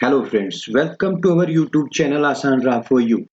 Hello friends, welcome to our YouTube channel Asan Ra for you.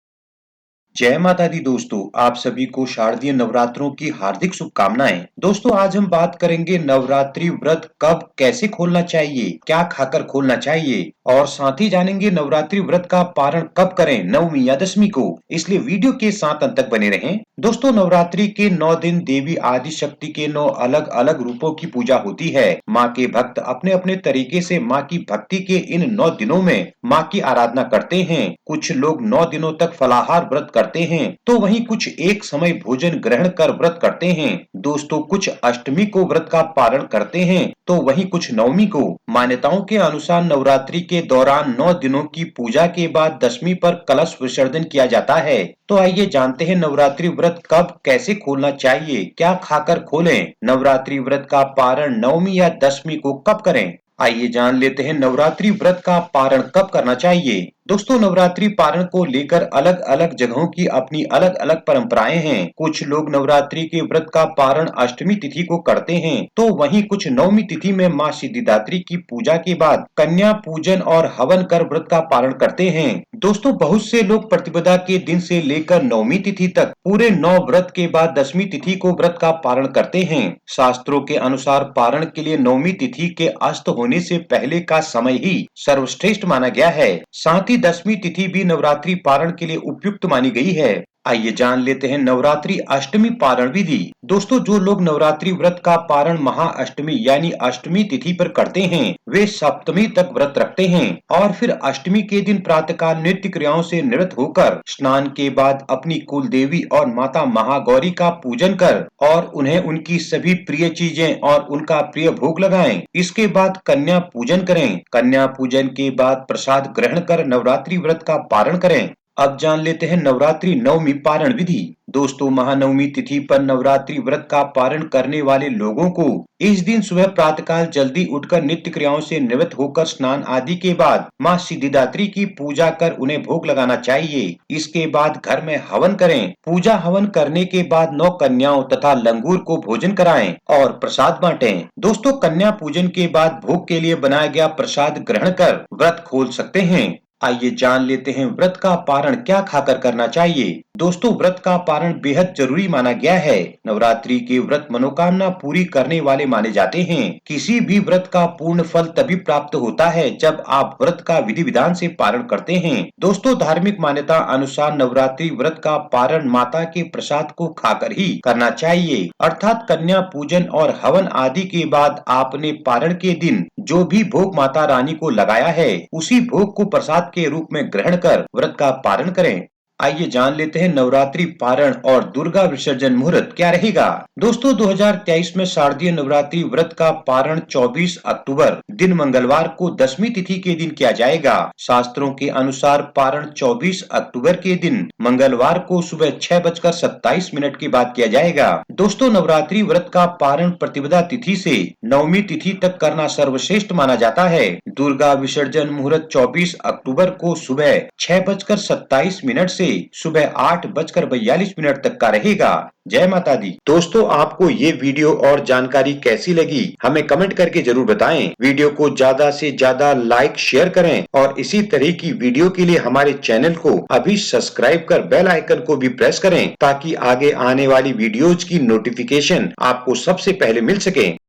जय माता दी दोस्तों, आप सभी को शारदीय नवरात्रों की हार्दिक शुभकामनाएं। दोस्तों आज हम बात करेंगे नवरात्रि व्रत कब कैसे खोलना चाहिए, क्या खाकर खोलना चाहिए और साथ ही जानेंगे नवरात्रि व्रत का पारण कब करें, नवमी या दशमी को। इसलिए वीडियो के साथ अंत तक बने रहें। दोस्तों नवरात्रि के 9 दिन देवी आदि शक्ति के 9 अलग अलग रूपों की पूजा होती है। माँ के भक्त अपने अपने तरीके से माँ की भक्ति के इन 9 दिनों में माँ की आराधना करते हैं। कुछ लोग 9 दिनों तक फलाहार व्रत करते हैं, तो वहीं कुछ एक समय भोजन ग्रहण कर व्रत करते हैं। दोस्तों कुछ अष्टमी को व्रत का पारण करते हैं, तो वहीं कुछ नवमी को। मान्यताओं के अनुसार नवरात्रि के दौरान 9 दिनों की पूजा के बाद दशमी पर कलश विसर्जन किया जाता है। तो आइए जानते हैं नवरात्रि व्रत कब कैसे खोलना चाहिए, क्या खाकर खोलें, नवरात्रि व्रत का पारण नवमी या दशमी को कब करें। आइए जान लेते हैं नवरात्रि व्रत का पारण कब करना चाहिए। दोस्तों नवरात्रि पारण को लेकर अलग अलग जगहों की अपनी अलग अलग परंपराएं हैं। कुछ लोग नवरात्रि के व्रत का पारण अष्टमी तिथि को करते हैं, तो वहीं कुछ नवमी तिथि में माँ सिद्धिदात्री की पूजा के बाद कन्या पूजन और हवन कर व्रत का पारण करते हैं। दोस्तों बहुत से लोग प्रतिपदा के दिन से लेकर नवमी तिथि तक पूरे 9 व्रत के बाद दशमी तिथि को व्रत का पारण करते हैं। शास्त्रों के अनुसार पारण के लिए नवमी तिथि के अस्त होने से पहले का समय ही सर्वश्रेष्ठ माना गया है। साथ ही दशमी तिथि भी नवरात्रि पारण के लिए उपयुक्त मानी गई है। आइए जान लेते हैं नवरात्रि अष्टमी पारण विधि। दोस्तों जो लोग नवरात्रि व्रत का पारण महाअष्टमी यानी अष्टमी तिथि पर करते हैं, वे सप्तमी तक व्रत रखते हैं और फिर अष्टमी के दिन प्रातःकाल नित्य क्रियाओं से निवृत्त होकर स्नान के बाद अपनी कुल देवी और माता महागौरी का पूजन कर और उन्हें उनकी सभी प्रिय चीजें और उनका प्रिय भोग लगाएं। इसके बाद कन्या पूजन करें। कन्या पूजन के बाद प्रसाद ग्रहण कर नवरात्रि व्रत का पारण करें। अब जान लेते हैं नवरात्रि नवमी पारण विधि। दोस्तों महानवमी तिथि पर नवरात्रि व्रत का पारण करने वाले लोगों को इस दिन सुबह प्रातःकाल जल्दी उठकर नित्य क्रियाओं से निवृत्त होकर स्नान आदि के बाद माँ सिद्धिदात्री की पूजा कर उन्हें भोग लगाना चाहिए। इसके बाद घर में हवन करें। पूजा हवन करने के बाद 9 कन्याओं तथा लंगूर को भोजन कराएं और प्रसाद बांटें। दोस्तों कन्या पूजन के बाद भोग के लिए बनाया गया प्रसाद ग्रहण कर व्रत खोल सकते हैं। आइए जान लेते हैं व्रत का पारण क्या खाकर करना चाहिए। दोस्तों व्रत का पारण बेहद जरूरी माना गया है। नवरात्रि के व्रत मनोकामना पूरी करने वाले माने जाते हैं। किसी भी व्रत का पूर्ण फल तभी प्राप्त होता है जब आप व्रत का विधि विधान से पारण करते हैं। दोस्तों धार्मिक मान्यता अनुसार नवरात्रि व्रत का पारण माता के प्रसाद को खाकर ही करना चाहिए, अर्थात कन्या पूजन और हवन आदि के बाद आपने पारण के दिन जो भी भोग माता रानी को लगाया है, उसी भोग को प्रसाद के रूप में ग्रहण कर व्रत का पारण करें। आइए जान लेते हैं नवरात्रि पारण और दुर्गा विसर्जन मुहूर्त क्या रहेगा। दोस्तों 2023 में शारदीय नवरात्रि व्रत का पारण 24 अक्टूबर दिन मंगलवार को दशमी तिथि के दिन किया जाएगा। शास्त्रों के अनुसार पारण 24 अक्टूबर के दिन मंगलवार को सुबह 6:27 के बाद किया जाएगा। दोस्तों नवरात्रि व्रत का पारण प्रतिपदा तिथि से नवमी तिथि तक करना सर्वश्रेष्ठ माना जाता है। दुर्गा विसर्जन मुहूर्त 24 अक्टूबर को सुबह 6:27 से सुबह 8:42 तक का रहेगा। जय माता दी। दोस्तों आपको ये वीडियो और जानकारी कैसी लगी हमें कमेंट करके जरूर बताएं। वीडियो को ज्यादा से ज्यादा लाइक शेयर करें और इसी तरह की वीडियो के लिए हमारे चैनल को अभी सब्सक्राइब कर बेल आइकन को भी प्रेस करें ताकि आगे आने वाली वीडियोज की नोटिफिकेशन आपको सबसे पहले मिल सके।